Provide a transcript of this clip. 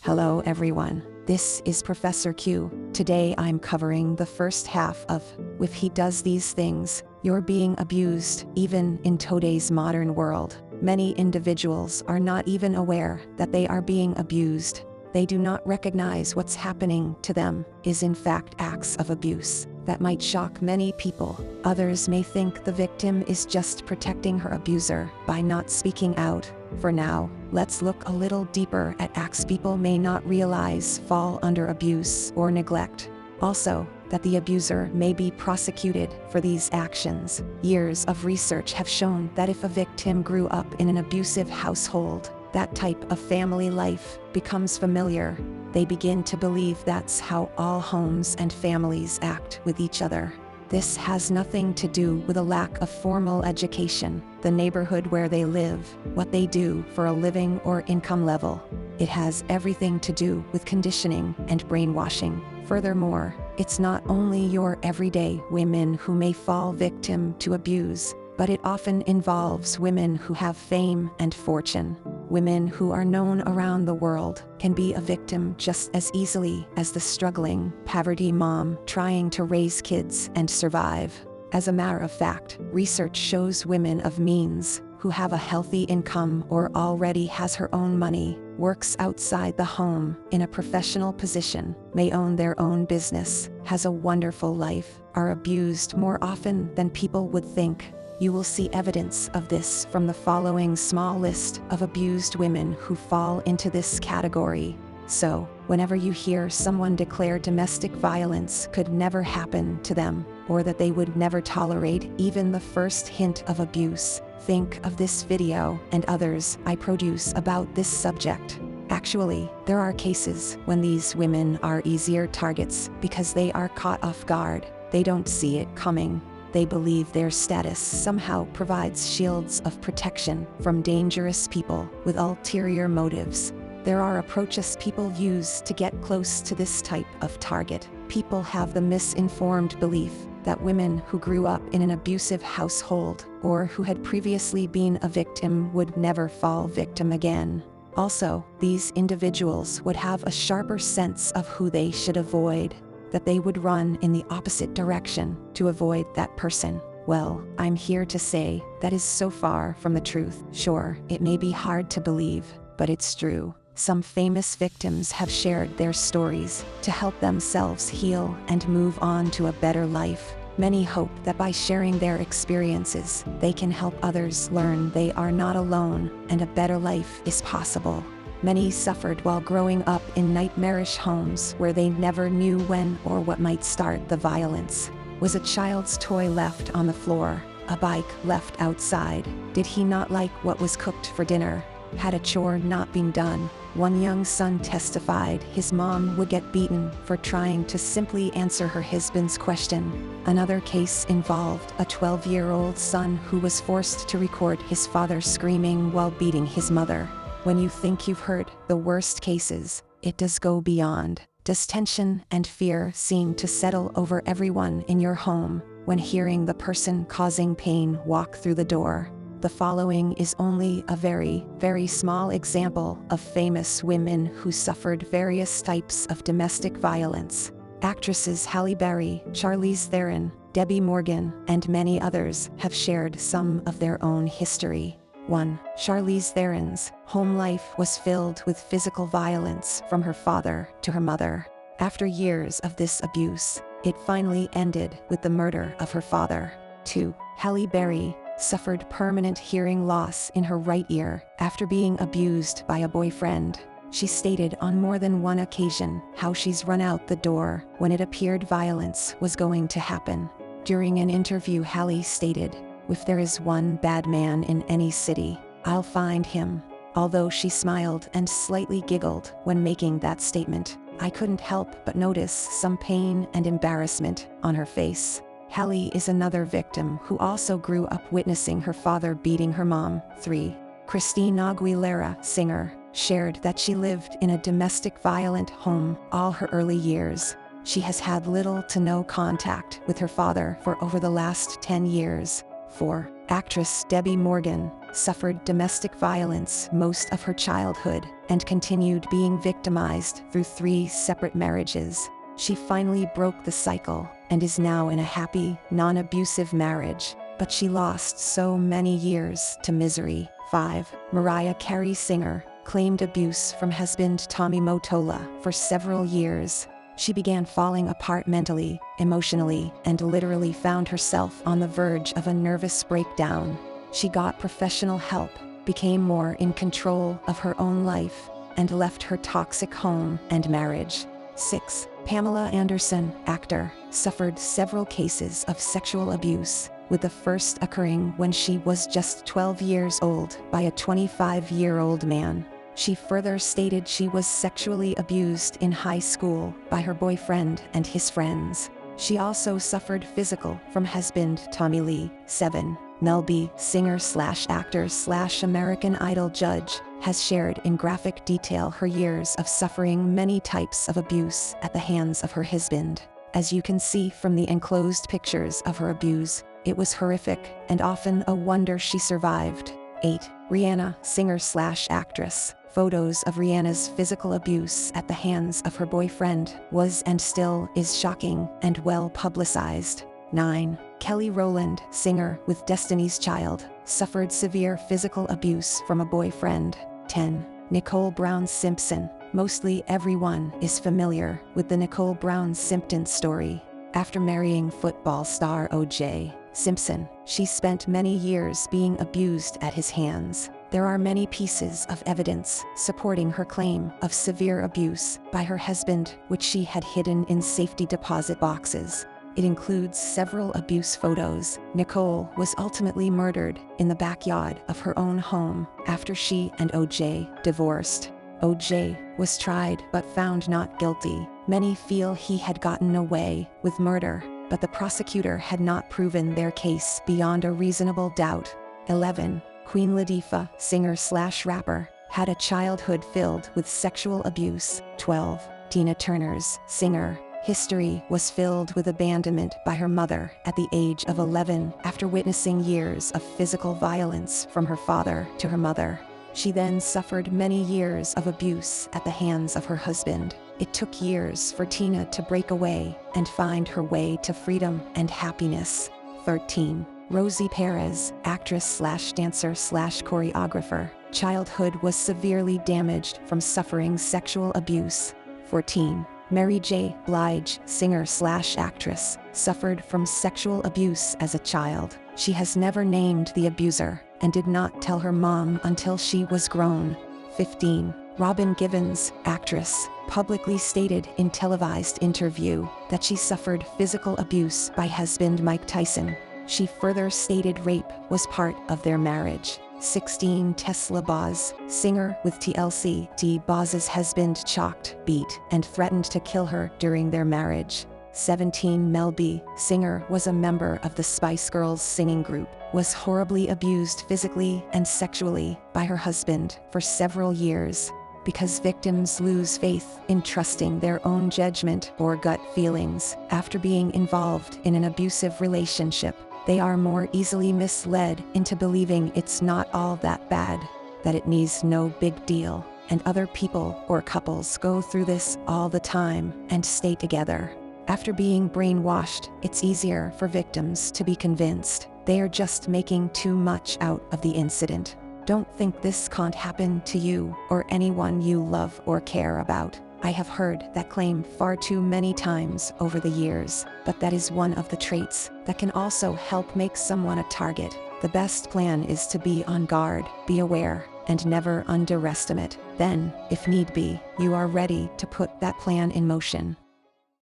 Hello everyone, this is Professor Q. Today I'm covering the first half of If He Does These Things, You're Being Abused. Even in today's modern world, many individuals are not even aware that they are being abused. They do not recognize what's happening to them is in fact acts of abuse that might shock many people. Others may think the victim is just protecting her abuser by not speaking out. For now, let's look a little deeper at acts people may not realize fall under abuse or neglect. Also, that the abuser may be prosecuted for these actions. Years of research have shown that if a victim grew up in an abusive household, that type of family life becomes familiar. They begin to believe that's how all homes and families act with each other. This has nothing to do with a lack of formal education, the neighborhood where they live, what they do for a living or income level. It has everything to do with conditioning and brainwashing. Furthermore, it's not only your everyday women who may fall victim to abuse, but it often involves women who have fame and fortune. Women who are known around the world can be a victim just as easily as the struggling poverty mom trying to raise kids and survive. As a matter of fact, research shows women of means who have a healthy income or already has her own money, works outside the home in a professional position, may own their own business, has a wonderful life, are abused more often than people would think. You will see evidence of this from the following small list of abused women who fall into this category. So, whenever you hear someone declare domestic violence could never happen to them, or that they would never tolerate even the first hint of abuse, think of this video and others I produce about this subject. Actually, there are cases when these women are easier targets because they are caught off guard. They don't see it coming. They believe their status somehow provides shields of protection from dangerous people with ulterior motives. There are approaches people use to get close to this type of target. People have the misinformed belief that women who grew up in an abusive household or who had previously been a victim would never fall victim again. Also, these individuals would have a sharper sense of who they should avoid, that they would run in the opposite direction to avoid that person. Well, I'm here to say that is so far from the truth. Sure, it may be hard to believe, but it's true. Some famous victims have shared their stories to help themselves heal and move on to a better life. Many hope that by sharing their experiences, they can help others learn they are not alone and a better life is possible. Many suffered while growing up in nightmarish homes where they never knew when or what might start the violence. Was a child's toy left on the floor? A bike left outside? Did he not like what was cooked for dinner? Had a chore not been done? One young son testified his mom would get beaten for trying to simply answer her husband's question. Another case involved a 12-year-old son who was forced to record his father screaming while beating his mother. When you think you've heard the worst cases, it does go beyond. Does tension and fear seem to settle over everyone in your home when hearing the person causing pain walk through the door? The following is only a very, very small example of famous women who suffered various types of domestic violence. Actresses Halle Berry, Charlize Theron, Debbie Morgan, and many others have shared some of their own history. 1. Charlize Theron's home life was filled with physical violence from her father to her mother. After years of this abuse, it finally ended with the murder of her father. 2. Halle Berry suffered permanent hearing loss in her right ear after being abused by a boyfriend. She stated on more than one occasion how she's run out the door when it appeared violence was going to happen. During an interview, Halle stated, "If there is one bad man in any city, I'll find him." Although she smiled and slightly giggled when making that statement, I couldn't help but notice some pain and embarrassment on her face. Halle is another victim who also grew up witnessing her father beating her mom. 3. Christina Aguilera, singer, shared that she lived in a domestic violent home all her early years. She has had little to no contact with her father for over the last 10 years. 4. Actress Debbie Morgan suffered domestic violence most of her childhood and continued being victimized through 3 separate marriages. She finally broke the cycle and is now in a happy, non-abusive marriage, but she lost so many years to misery. 5. Mariah Carey, singer, claimed abuse from husband Tommy Mottola for several years. She began falling apart mentally, emotionally, and literally found herself on the verge of a nervous breakdown. She got professional help, became more in control of her own life, and left her toxic home and marriage. 6. Pamela Anderson, actor, suffered several cases of sexual abuse, with the first occurring when she was just 12 years old by a 25-year-old man. She further stated she was sexually abused in high school by her boyfriend and his friends. She also suffered physical from husband Tommy Lee. 7. Mel B, singer/actor/American Idol judge, has shared in graphic detail her years of suffering many types of abuse at the hands of her husband. As you can see from the enclosed pictures of her abuse, it was horrific and often a wonder she survived. 8. Rihanna, singer/actress. Photos of Rihanna's physical abuse at the hands of her boyfriend was and still is shocking and well publicized. 9. Kelly Rowland, singer with Destiny's Child, suffered severe physical abuse from a boyfriend. 10. Nicole Brown Simpson. Mostly everyone is familiar with the Nicole Brown Simpson story. After marrying football star O.J. Simpson, she spent many years being abused at his hands. There are many pieces of evidence supporting her claim of severe abuse by her husband, which she had hidden in safety deposit boxes. It includes several abuse photos. Nicole was ultimately murdered in the backyard of her own home after she and O.J. divorced. O.J. was tried but found not guilty. Many feel he had gotten away with murder, but the prosecutor had not proven their case beyond a reasonable doubt. 11. Queen Latifah, singer/rapper, had a childhood filled with sexual abuse. 12. Tina Turner's, singer, history was filled with abandonment by her mother at the age of 11 after witnessing years of physical violence from her father to her mother. She then suffered many years of abuse at the hands of her husband. It took years for Tina to break away and find her way to freedom and happiness. 13. Rosie Perez, actress/dancer/choreographer. Childhood was severely damaged from suffering sexual abuse. 14. Mary J. Blige, singer/actress, suffered from sexual abuse as a child. She has never named the abuser and did not tell her mom until she was grown. 15. Robin Givens, actress, publicly stated in televised interview that she suffered physical abuse by husband Mike Tyson. She further stated rape was part of their marriage. 16. Tesla Boz, singer with TLC. Boz's husband choked, beat, and threatened to kill her during their marriage. 17. Mel B, singer, was a member of the Spice Girls singing group, was horribly abused physically and sexually by her husband for several years. Because victims lose faith in trusting their own judgment or gut feelings after being involved in an abusive relationship, they are more easily misled into believing it's not all that bad, that it needs no big deal, and other people or couples go through this all the time and stay together. After being brainwashed, it's easier for victims to be convinced they are just making too much out of the incident. Don't think this can't happen to you or anyone you love or care about. I have heard that claim far too many times over the years, but that is one of the traits that can also help make someone a target. The best plan is to be on guard, be aware, and never underestimate. Then, if need be, you are ready to put that plan in motion.